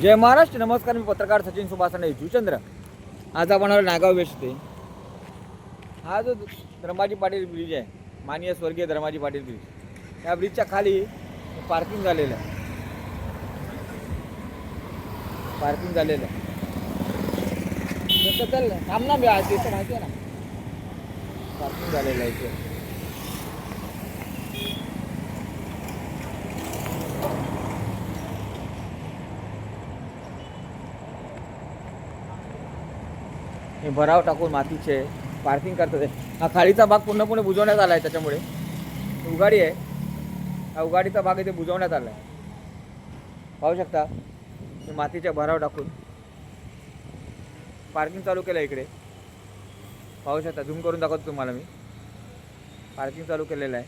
जय महाराष्ट्र. नमस्कार. मी पत्रकार सचिन सुभाषणे जुचंद्र. आज आपण नागाव वेस्ट आहे. हा जो धर्माजी पाटील ब्रिज आहे, माननीय स्वर्गीय धर्माजी पाटील ब्रिज, त्या ब्रिजच्या खाली पार्किंग झालेलं आहे. पार्किंग झालेलं आहे. तसं चल थांब ना, ते तर माहिती आहे ना. पार्किंग झालेलं आहे इथे. हे भराव टाकून मातीचे पार्किंग करतात आहे. हा खालीचा भाग पूर्णपणे बुजवण्यात आला आहे. त्याच्यामुळे उघाडी आहे. हा उघाडीचा भाग इथे बुजवण्यात आला आहे. पाहू शकता हे मातीच्या भराव टाकून पार्किंग चालू केलं आहे. इकडे पाहू शकता. झूम करून दाखवतो तुम्हाला मी. पार्किंग चालू केलेलं आहे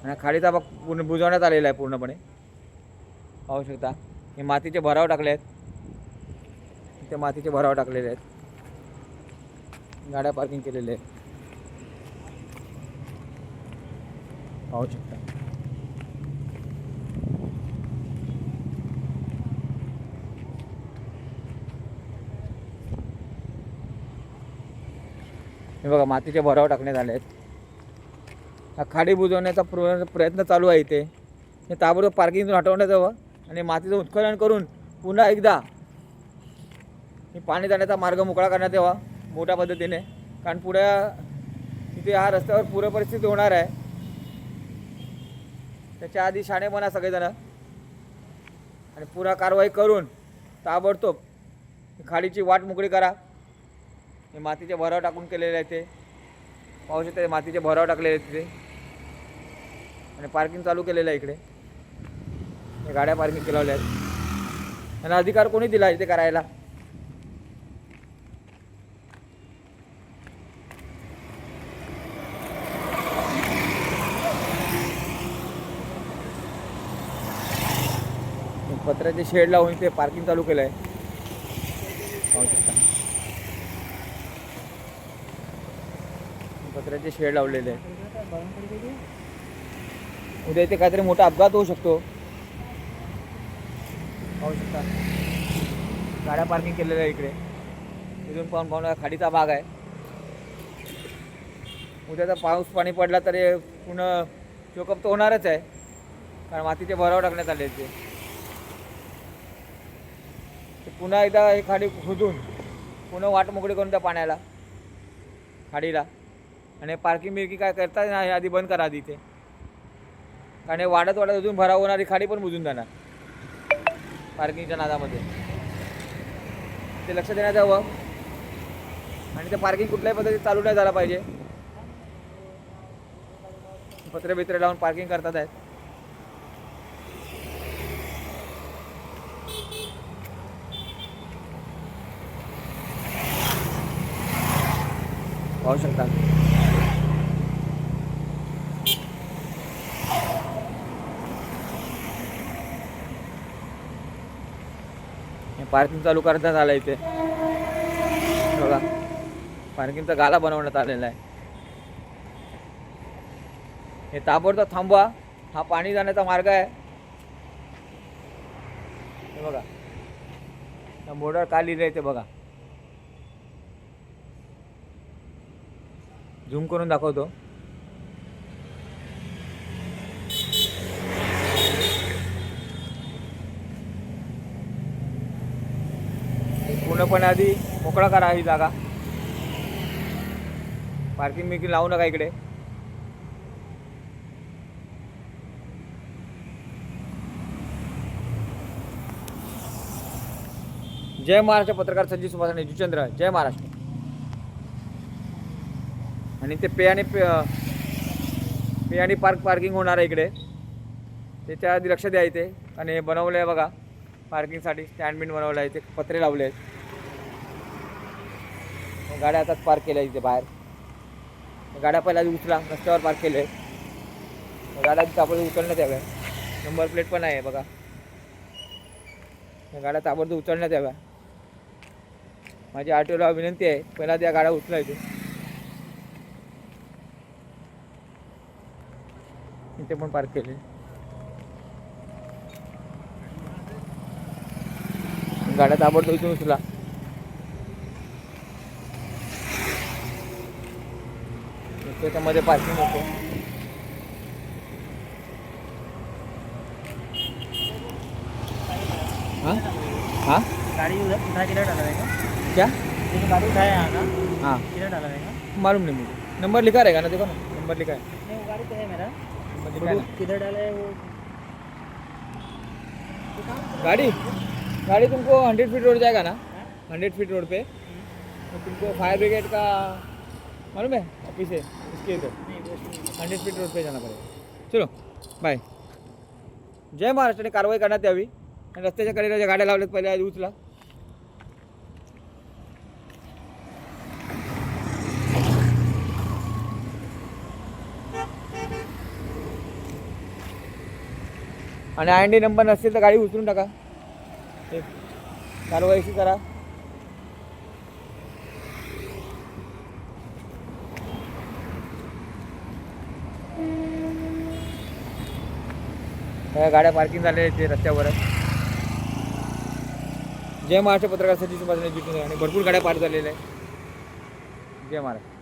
आणि खालीचा भाग पूर्ण बुजवण्यात आलेला आहे पूर्णपणे. पाहू शकता हे मातीचे भराव टाकले आहेत. ते मातीचे भराव टाकलेले आहेत. गाड्या पार्किंग केलेले आहेत. पाहू शकता. हे बघा मातीचे भराव टाकण्यात आले आहेत. हा खाडी बुजवण्याचा प्रयत्न चालू आहे इथे. हे ताबडतोब पार्किंगतून हटवण्यात यावं आणि मातीचं उत्खनन करून पुन्हा एकदा पाणी जाण्याचा मार्ग मोकळा करण्यात यावा मोठ्या पद्धतीने. कारण पुढे इथे हा रस्त्यावर पूर परिस्थिती होणार आहे. त्याच्या आधी शाणे बना सगळेजण आणि पुन्हा कारवाई करून ताबडतोब खाडीची वाट मोकळी करा. हे मातीचे भराव टाकून केलेले आहे. ते पाहू शकता मातीचे भराव टाकलेले आहेत तिथे आणि पार्किंग चालू केलेलं आहे. इकडे हे गाड्या पार्किंग केलेल्या आहेत. त्यांना अधिकार कोणी दिला इथे करायला? पत्र्याचे शेड लावून इथे पार्किंग चालू केलं आहे. पाहू शकता पत्र्याचे शेड लावलेले आहे. उद्या इथे काहीतरी मोठा अपघात होऊ शकतो. पाहू शकता गाड्या पार्किंग केलेल्या आहे इकडे. इथून पाहून खाडीचा भाग आहे. उद्याचा पाऊस पाणी पडला तर पुन्हा चोकअप तर होणारच आहे. कारण मातीचे भराव टाकण्यात आले ते. पुन्हा एकदा हे खाडी खोदून पुन्हा वाट मोकळी करून त्या पाण्याला खाडीला आणि पार्किंग बिर्किंग काय करता नाही आधी बंद करा आधी ते. कारण हे वाढत अजून भराव होणारी खाडी पण बुजून जाणार पार्किंगच्या नादामध्ये. ते लक्ष देण्यात यावं आणि ते पार्किंग कुठल्याही पद्धतीत चालू नाही झाला पाहिजे. पत्रे बित्रे लावून पार्किंग करतात आहेत. पाहू शकता पार्किंग चालू करण्यात आलं इथे. बघा पार्किंगचा गाला बनवण्यात आलेला आहे. हे ताबडतोब थांबवा. हा पाणी जाण्याचा मार्ग आहे. हे बघा या बोर्डवर काय लिहिलं आहे ते बघा. झूम करून दाखवतो. पूर्णपणे आधी मोकळा करा ही जागा. पार्किंग बिर्किंग लावू नका इकडे. जय महाराष्ट्र. पत्रकार सचिन सुभाषणे जुचंद्र. जय महाराष्ट्र. आणि ते पे आणि पार्किंग होणार आहे इकडे. त्याच्या आधी लक्ष द्या इथे. आणि हे बनवलं आहे बघा पार्किंगसाठी स्टँड बिंड बनवलं आहे. ते पत्रे लावले आहेत. गाड्या आताच पार्क केल्या इथे बाहेर. गाड्या पहिल्या आधी उचला. रस्त्यावर पार्क केले. गाड्या ताबडतोब उचलण्यात याव्या. नंबर प्लेट पण आहे बघा. गाड्या ताबडतोब उचलण्यात याव्या. माझी आरटीओला विनंती आहे पहिला त्या गाड्या उचलायचे. इथे पण पार्क केले. गाड्या ताबडतोब इथून उचला. त्याच्यामध्ये पार्किंग होते. हाँ हाँ गाड़ी उधर उठा किधर डाला रहेगा? क्या? ये जो गाड़ी उठाया है ना, हाँ किधर डाला रहेगा? मालूम नहीं मुझे. नंबर लिखा रहेगा ना, देखो ना नंबर लिखा है. नहीं, वो गाड़ी तो है मेरा. नंबर लिखा वो है ना. किधर डाला है वो? गाड़ी गाड़ी तुमको 100 फीट रोड जाएगा ना, 100 फीट रोड पे तो तुमको फायर ब्रिगेड का मालूम है ऑफिस है इसके इधर. नहीं, वो 100 फीट रोड पे जाना पडेगा. चलो बाय. जय महाराष्ट्राने कारवाई करण्यात यावी आणि रस्त्याच्या कडेला ज्या गाड्या लावल्यात पहिले आधी उचला. आणि IND नंबर नसेल तर गाडी उचलून टाका. एक कारवाई अशी करा. ह्या गाड्या पार्किंग झालेल्या ते रस्त्यावर आहे. जय महाराष्ट्र पत्रकार सचिन सुभाष आणि भरपूर गाड्या पार्क झालेल्या आहे. जय महाराष्ट्र.